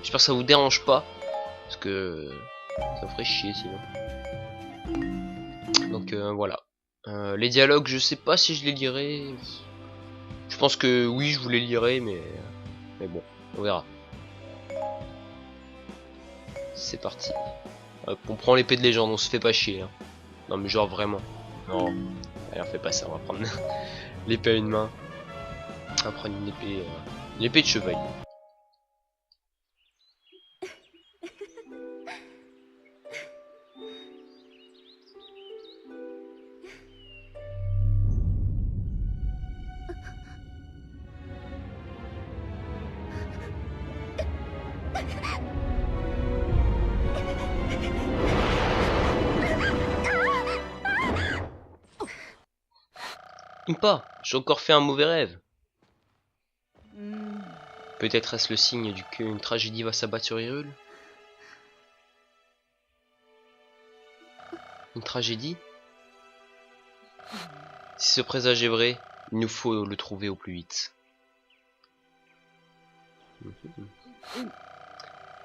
J'espère que ça vous dérange pas, parce que ça ferait chier sinon. Donc voilà. Les dialogues, je sais pas si je les lirai. Je pense que oui, je vous les lirai, mais bon, on verra. C'est parti. Hop, on prend l'épée de légende, on se fait pas chier. Hein. Non mais genre vraiment. Non, allez, on fait pas ça, on va prendre l'épée à une main. On va prendre une épée de chevalier. Impa, j'ai encore fait un mauvais rêve. Peut-être est-ce le signe qu'une tragédie va s'abattre sur Hyrule? Une tragédie? Si ce présage est vrai, il nous faut le trouver au plus vite.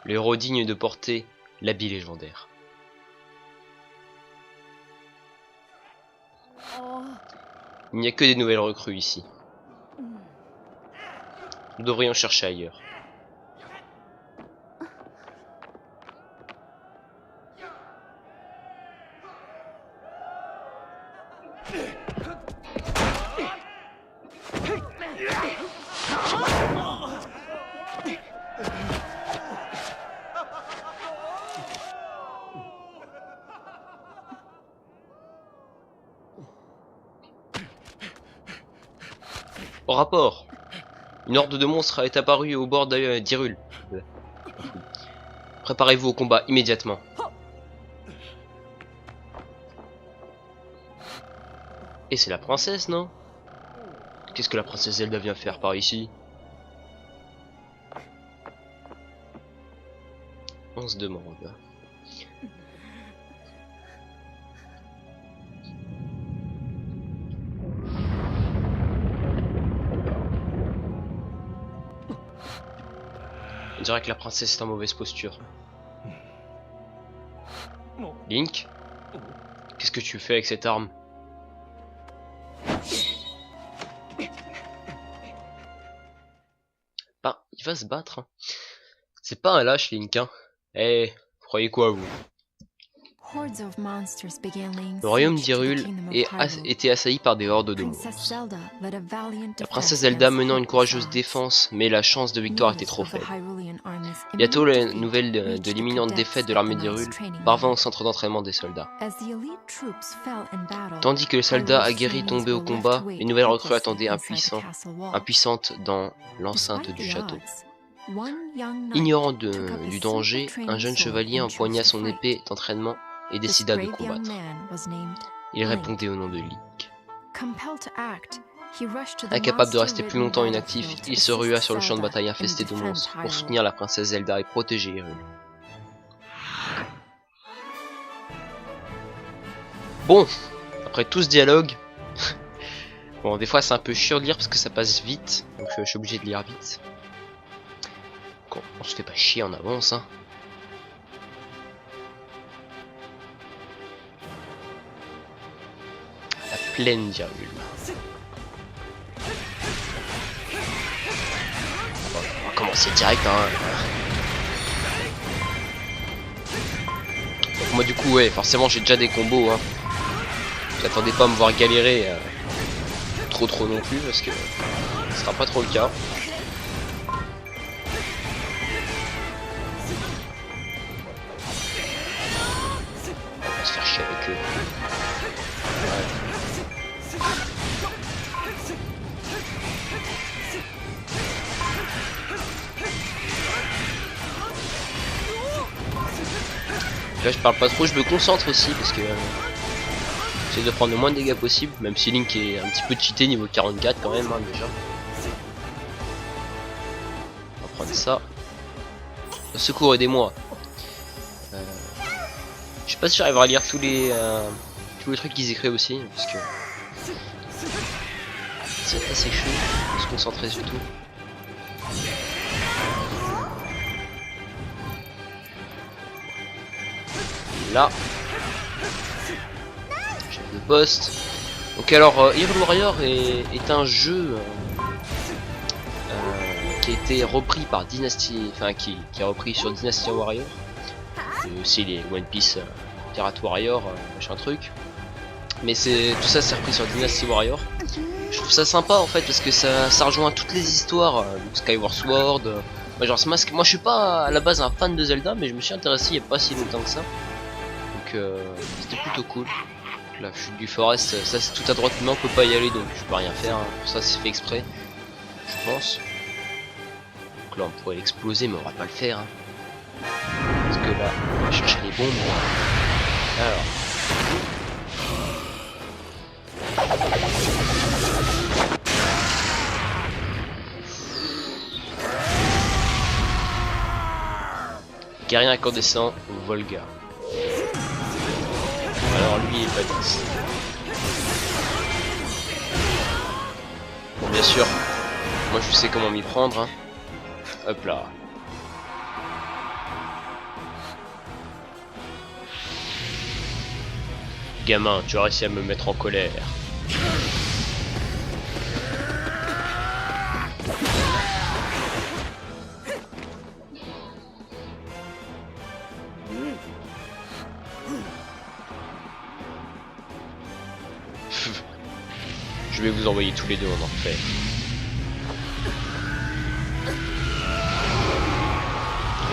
Le héros digne de porter l'habit légendaire. Il n'y a que des nouvelles recrues ici. Nous devrions chercher ailleurs. Au rapport, une horde de monstres est apparue au bord d'Hyrule. Préparez-vous au combat immédiatement. Et c'est la princesse, non? Qu'est-ce que la princesse Zelda vient faire par ici? On se demande. On dirait que la princesse est en mauvaise posture. Link, qu'est-ce que tu fais avec cette arme? Bah, il va se battre. Hein. C'est pas un lâche, Link. Hein. Eh, vous croyez quoi, vous? Le royaume d'Hyrule était assailli par des hordes de monstres. La princesse Zelda menant une courageuse défense, mais la chance de victoire était trop faible. Bientôt, la nouvelle de l'imminente défaite de l'armée d'Hyrule parvint au centre d'entraînement des soldats. Tandis que les soldats aguerris tombaient au combat, les nouvelles recrues attendaient impuissantes dans l'enceinte du château. Ignorant du danger, un jeune chevalier empoigna son épée d'entraînement et décida de combattre. Il répondait au nom de Link. Incapable de rester plus longtemps inactif, il se rua sur le champ de bataille infesté de monstres pour soutenir la princesse Zelda et protéger Hyrule. Bon, après tout ce dialogue, bon des fois c'est un peu chiant de lire parce que ça passe vite, donc je suis obligé de lire vite. On se fait pas chier, en avance hein. La plaine d'Hyrule. On va commencer direct hein. Donc moi du coup ouais forcément j'ai déjà des combos hein. J'attendais pas à me voir galérer trop non plus parce que ce sera pas trop le cas. On va se faire chier avec eux. Là je parle pas trop, je me concentre aussi parce que j'essaie de prendre le moins de dégâts possible, même si Link est un petit peu cheaté niveau 44 quand même hein, déjà. On va prendre ça. Secours, aidez-moi. Je sais pas si j'arriverai à lire tous les trucs qu'ils écrivent aussi, parce que c'est assez chaud. Faut se concentrer surtout. Là, chef de poste. Donc alors, Hyrule Warrior est un jeu qui a été repris par Dynasty, enfin qui a repris sur Dynasty Warrior. Et aussi les One Piece Pirate Warrior, machin truc. Mais tout ça c'est repris sur Dynasty Warrior. Je trouve ça sympa en fait parce que ça rejoint toutes les histoires. Skyward Sword. Genre, moi je suis pas à la base un fan de Zelda, mais je me suis intéressé il y a pas si longtemps que ça. Donc c'était plutôt cool. La chute du Forest, ça c'est tout à droite, mais on peut pas y aller donc je peux rien faire. Hein. Pour ça c'est fait exprès, je pense. Donc là on pourrait l'exploser, mais on va pas le faire. Hein. Parce que là, on va chercher les bombes. Alors. Guerrier incandescent, Volga. Alors lui il est badass. Bon, bien sûr, moi je sais comment m'y prendre. Hein. Hop là. Gamin, tu as réussi à me mettre en colère. Je vais vous envoyer tous les deux en enfer.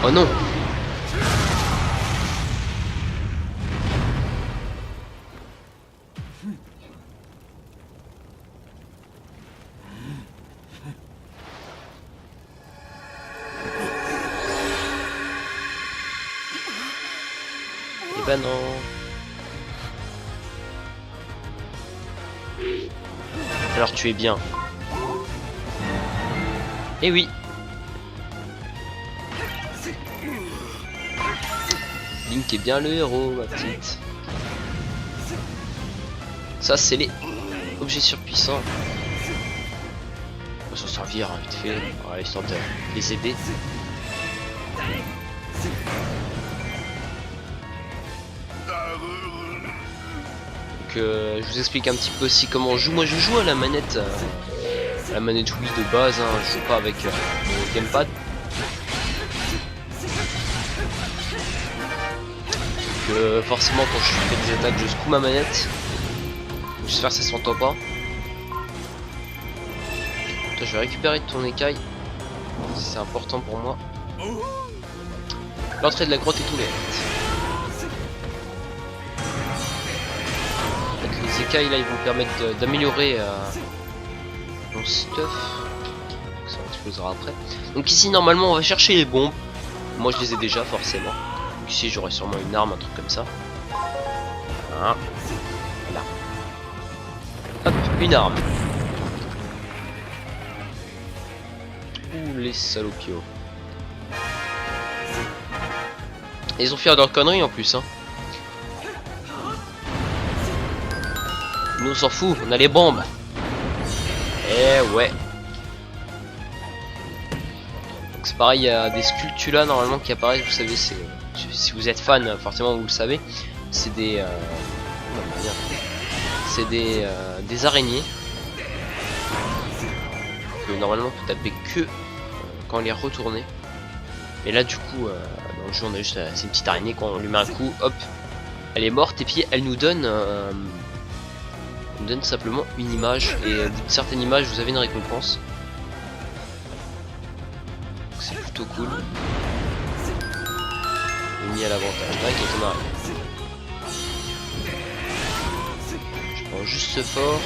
Oh non! Eh ben non. Alors tu es bien. Eh oui. Link est bien le héros, ma petite. Ça c'est les objets surpuissants. On va s'en servir hein, vite fait, voilà, histoire de les aider. Donc je vous explique un petit peu aussi comment on joue. Moi je joue à la manette Wii de base, hein. Je joue pas avec mon gamepad. Donc forcément quand je fais des attaques je secoue ma manette. J'espère que ça s'entend pas. Toi, je vais récupérer ton écaille. C'est important pour moi. L'entrée de la grotte est ouverte. Les écailles là ils vont me permettre d'améliorer mon stuff. Ça explosera après. Donc ici normalement on va chercher les bombes. Moi je les ai déjà forcément. Donc ici j'aurai sûrement une arme, un truc comme ça. Voilà. Là. Hop, une arme. Ouh les salopios. Et ils ont fait leur connerie en plus hein. Nous on s'en fout, on a les bombes. Eh ouais. Donc c'est pareil, il y a des sculptures là normalement qui apparaissent, vous savez, c'est si vous êtes fan, forcément vous le savez, c'est des araignées que normalement on peut taper que quand elle est retournée. Et là du coup dans le jeu on a juste c'est une petite araignée, quand on lui met un coup, hop, elle est morte et puis elle nous donne simplement une image, et au bout de certaines images vous avez une récompense. C'est plutôt cool. Mis à l'avantage. Là qui est marré. Je prends juste ce fort.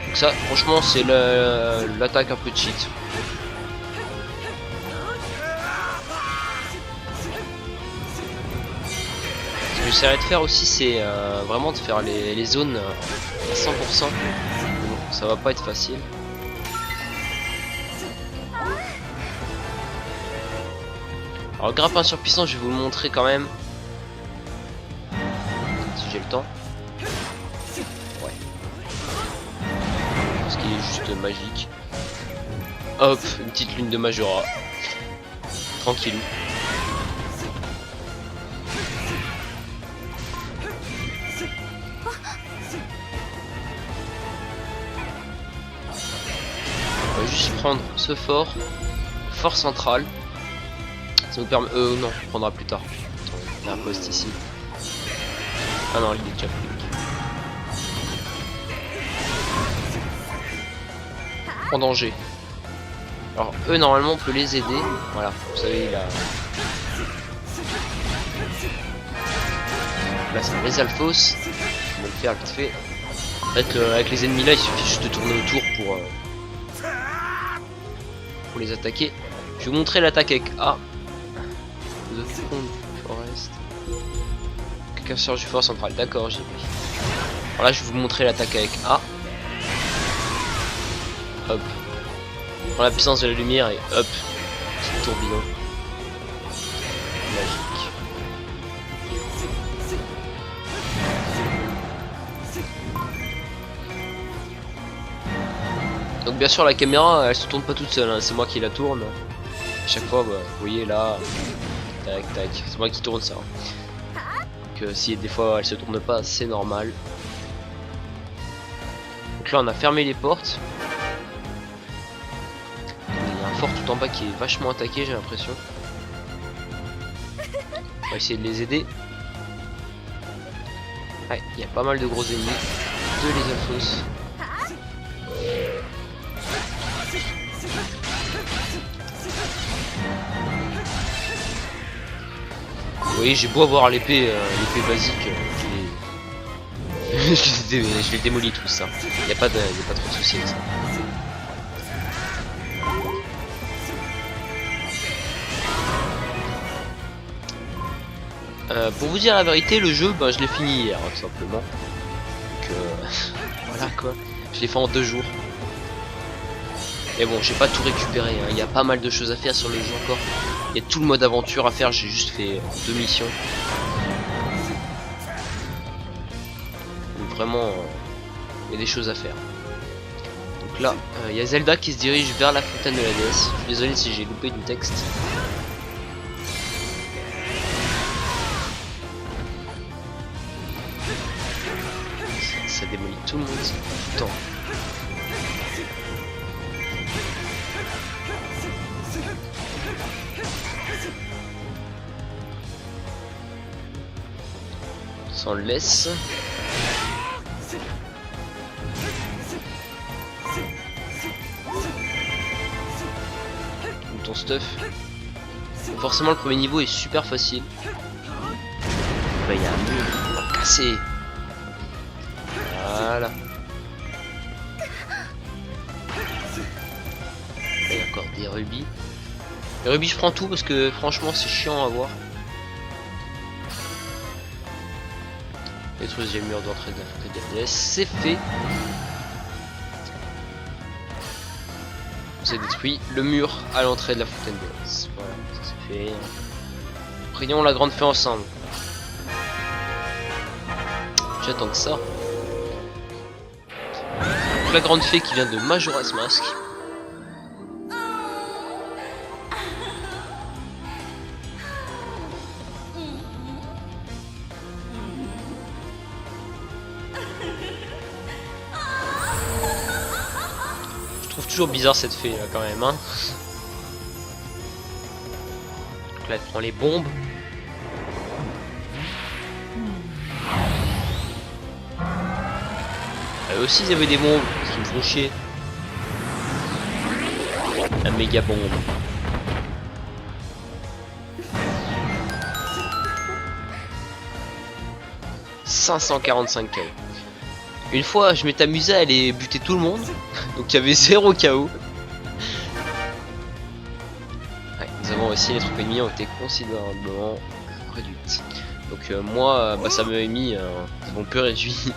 Donc ça franchement c'est l'attaque un peu cheat. j'essaierai de faire aussi, c'est vraiment de faire les zones à 100%. Bon, ça va pas être facile. Alors grappin surpuissant, je vais vous le montrer quand même. Si j'ai le temps. Ouais. Parce qu'il est juste magique. Hop, une petite lune de Majora. Tranquille. On va juste prendre ce fort central. Ça nous permet... non, on prendra plus tard. Il y a un poste ici. Ah non, il est déjà pris. En danger. Alors eux normalement on peut les aider. Voilà, vous savez il a... Là c'est un les Alphos. On va le faire vite fait. En fait avec les ennemis là il suffit juste de tourner autour pour les attaquer. Je vais vous montrer l'attaque avec A. The Forest. Casseur du fort central, d'accord, j'ai vu. Alors là je vais vous montrer l'attaque avec A. Hop. Prends la puissance de la lumière et hop. Petit tourbillon. Magique. Donc bien sûr la caméra elle se tourne pas toute seule, hein. C'est moi qui la tourne. À chaque fois bah, vous voyez là. Tac tac. C'est moi qui tourne ça. Donc si des fois elle se tourne pas, c'est normal. Donc là on a fermé les portes. Il y a un fort tout en bas qui est vachement attaqué, j'ai l'impression. On va essayer de les aider. Ouais, il y a pas mal de gros ennemis. De les Alphos. Vous voyez, j'ai beau avoir l'épée basique, je l'ai démoli tout ça. Il n'y a pas trop de soucis avec ça. Pour vous dire la vérité, le jeu, je l'ai fini hier, tout simplement. Donc voilà quoi, je l'ai fait en 2 jours. Mais bon, j'ai pas tout récupéré, hein. Il y a pas mal de choses à faire sur le jeu encore. Il y a tout le mode aventure à faire, j'ai juste fait 2 missions. Donc vraiment, il y a des choses à faire. Donc là, il y a Zelda qui se dirige vers la fontaine de la déesse. Je suis désolé si j'ai loupé du texte. Ça démolit tout le monde, tout le temps. On le laisse. Ton stuff. Forcément le premier niveau est super facile. Bah il y a un mur cassé. Voilà. Il y a encore des rubis. Les rubis je prends tout parce que franchement c'est chiant à voir. Détruire les murs d'entrée de la fontaine de la déesse, c'est fait. On s'est détruit le mur à l'entrée de la fontaine de la déesse. Voilà, ça c'est fait. Prions la grande fée ensemble. J'attends que ça. Donc, la grande fée qui vient de Majora's Mask. Toujours bizarre cette fée là quand même hein. Donc là elle prend les bombes. Eux aussi ils avaient des bombes, parce qu'ils me font chier. La méga bombe. « 545 KO. Une fois, je m'étais amusé à aller buter tout le monde, donc il y avait 0 KO. Ouais, nous avons aussi les troupes ennemies ont été considérablement réduites. Donc moi, bah, ça m'avait mis un bon peu réduit.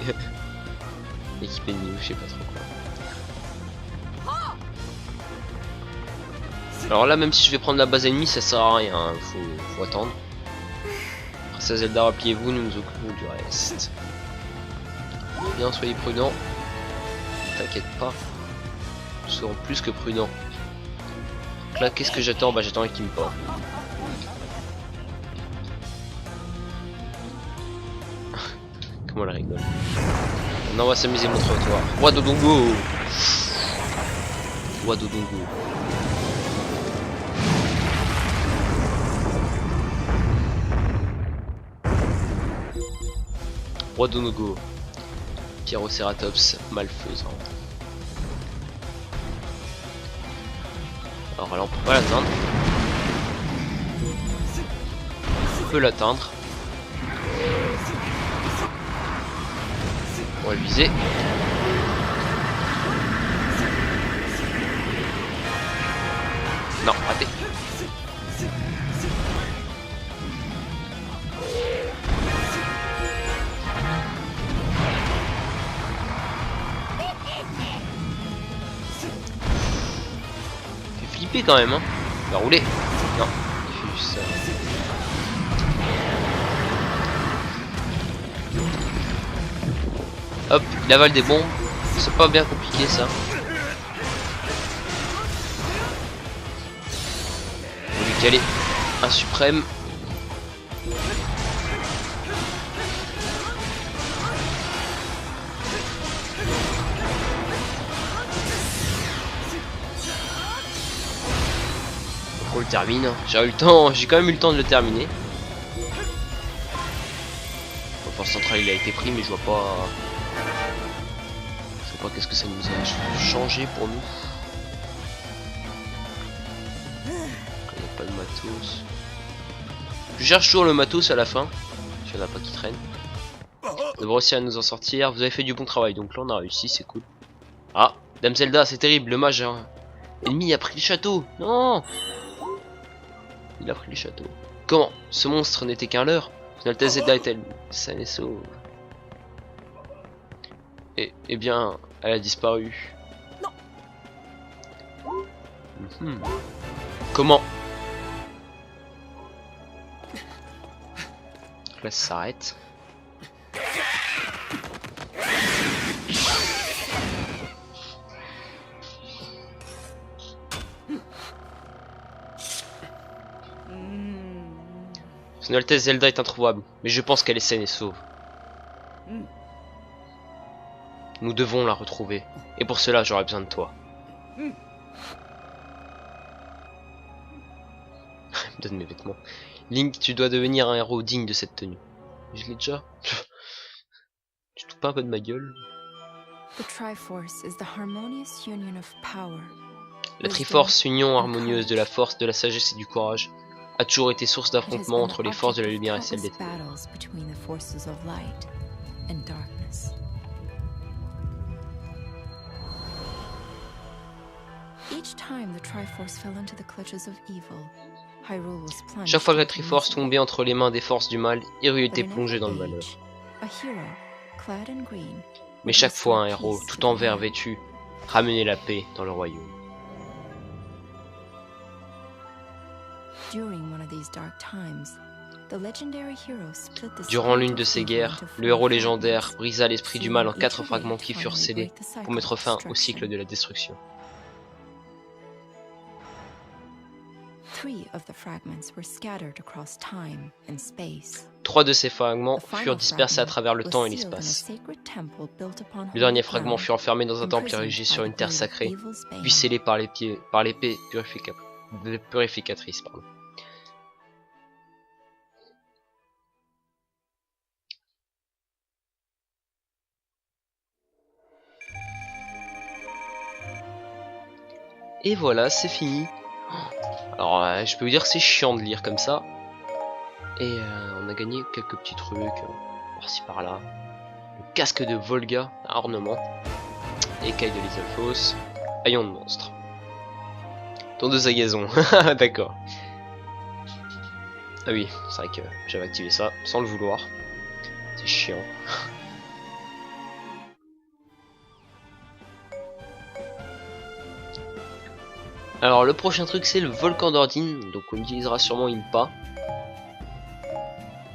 Équipe ennemie, je sais pas trop quoi. Alors là, même si je vais prendre la base ennemie, ça sert à rien, hein. Faut attendre. Princesse Zelda, repliez-vous, nous nous occupons du reste. Bien, soyez prudents. T'inquiète pas. Nous serons plus que prudents. Donc là, qu'est-ce que j'attends? Bah j'attends qu'il me porte. Comment elle rigole. Maintenant on va s'amuser mon trottoir. Roi Dodongo. Roi Dodongo. Roi Dodongo. Pyrocératops malfaisant. Alors là on peut pas l'atteindre. On peut l'atteindre. On va le viser. Non, raté. Fait flipper quand même, hein. Il va rouler. Non, il fait juste ça. Hop, il avale des bombes. C'est pas bien compliqué ça. On va lui caler un suprême. On le termine. J'ai eu le temps, j'ai quand même eu le temps de le terminer. Le force centrale il a été pris, mais je vois pas. Je vois pas qu'est-ce que ça nous a changé pour nous. Il n'y a pas de matos. Je cherche toujours le matos à la fin. Il n'y en a pas qui traîne. On devrait réussir à nous en sortir. Vous avez fait du bon travail, donc là on a réussi, c'est cool. Ah, Dame Zelda, c'est terrible, le mage ennemi a pris le château. Non, il a pris le château. Comment? Ce monstre n'était qu'un leurre. Son Altesse Zelda est-elle saine et sauve? Eh bien, elle a disparu. Comment? Là, ça s'arrête. Son Altesse Zelda est introuvable, mais je pense qu'elle est saine et sauve. Nous devons la retrouver, et pour cela j'aurai besoin de toi. Me donne mes vêtements. Link, tu dois devenir un héros digne de cette tenue. Je l'ai déjà. Tu te fous pas un peu de ma gueule? La Triforce, union harmonieuse de la force, de la sagesse et du courage, a toujours été source d'affrontements entre les forces de la lumière et celles des ténèbres. Chaque fois que la Triforce tombait entre les mains des forces du mal, Hyrule était plongé dans le malheur. Mais chaque fois un héros, tout en vert vêtu, ramenait la paix dans le royaume. Durant l'une de ces guerres, le héros légendaire brisa l'esprit du mal en 4 fragments qui furent scellés pour mettre fin au cycle de la destruction. 3 de ces fragments furent dispersés à travers le temps et l'espace. Le dernier fragment fut enfermé dans un temple érigé sur une terre sacrée, puis scellé par l'épée purificatrice. Et voilà, c'est fini. Alors, je peux vous dire que c'est chiant de lire comme ça. Et on a gagné quelques petits trucs, par-ci par-là. Le casque de Volga, un ornement. Écaille de l'Isolfos. Haillon de monstre. Tondeuse à gazon, d'accord. Ah oui, c'est vrai que j'avais activé ça sans le vouloir. C'est chiant. Alors le prochain truc c'est le volcan d'Ordine, donc on utilisera sûrement Impa.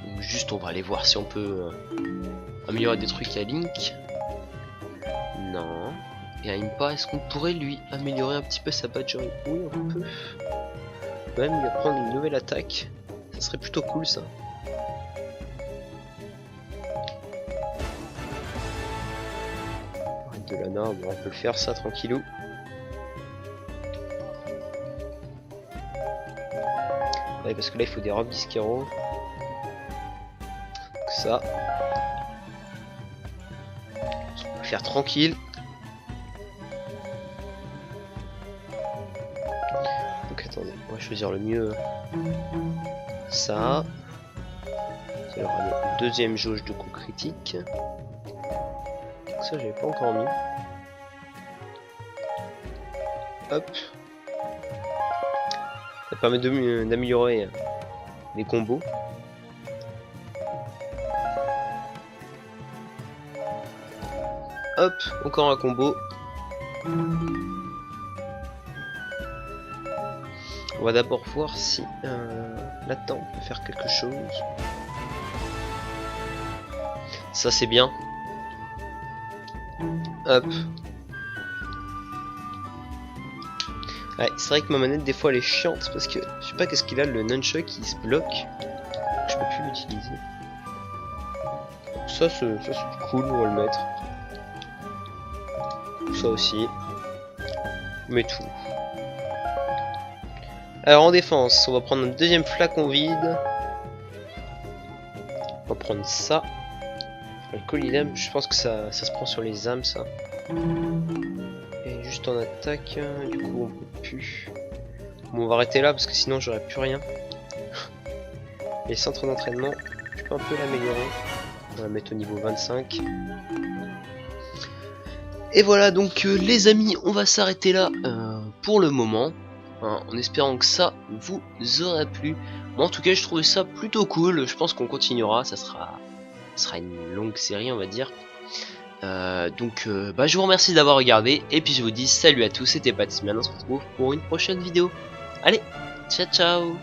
Donc, juste on va aller voir si on peut améliorer des trucs à Link. Non. Et à Impa, est-ce qu'on pourrait lui améliorer un petit peu sa badgerie? Oui, on peut. On peut même lui apprendre une nouvelle attaque. Ça serait plutôt cool ça. De Lana, bon, on peut le faire ça tranquillou. Ouais, parce que là il faut des robes d'Iskero. Donc ça. On va faire tranquille. Donc attendez, on va choisir le mieux. Ça. Ça aura le deuxième jauge de coup critique. Donc ça j'avais pas encore mis. Hop. Ça permet d'améliorer les combos. Hop, encore un combo. On va d'abord voir si là-dedans on peut faire quelque chose. Ça c'est bien. Hop. Ouais, c'est vrai que ma manette des fois elle est chiante parce que je sais pas qu'est-ce qu'il a, le nunchuck qui se bloque. Donc, je peux plus l'utiliser. Ça c'est cool, on va le mettre. Ça aussi. Mais tout. Alors en défense, on va prendre un deuxième flacon vide. On va prendre ça. Le colis d'âme, je pense que ça se prend sur les âmes ça. Et juste en attaque, du coup on peut plus. Bon, on va arrêter là parce que sinon j'aurais plus rien. Et centre d'entraînement, je peux un peu l'améliorer. On va mettre au niveau 25. Et voilà donc les amis, on va s'arrêter là pour le moment. Hein, en espérant que ça vous aura plu. Moi en tout cas je trouvais ça plutôt cool. Je pense qu'on continuera, ça sera une longue série on va dire. Donc je vous remercie d'avoir regardé. Et puis je vous dis salut à tous, c'était Patman, on se retrouve pour une prochaine vidéo. Allez, ciao ciao.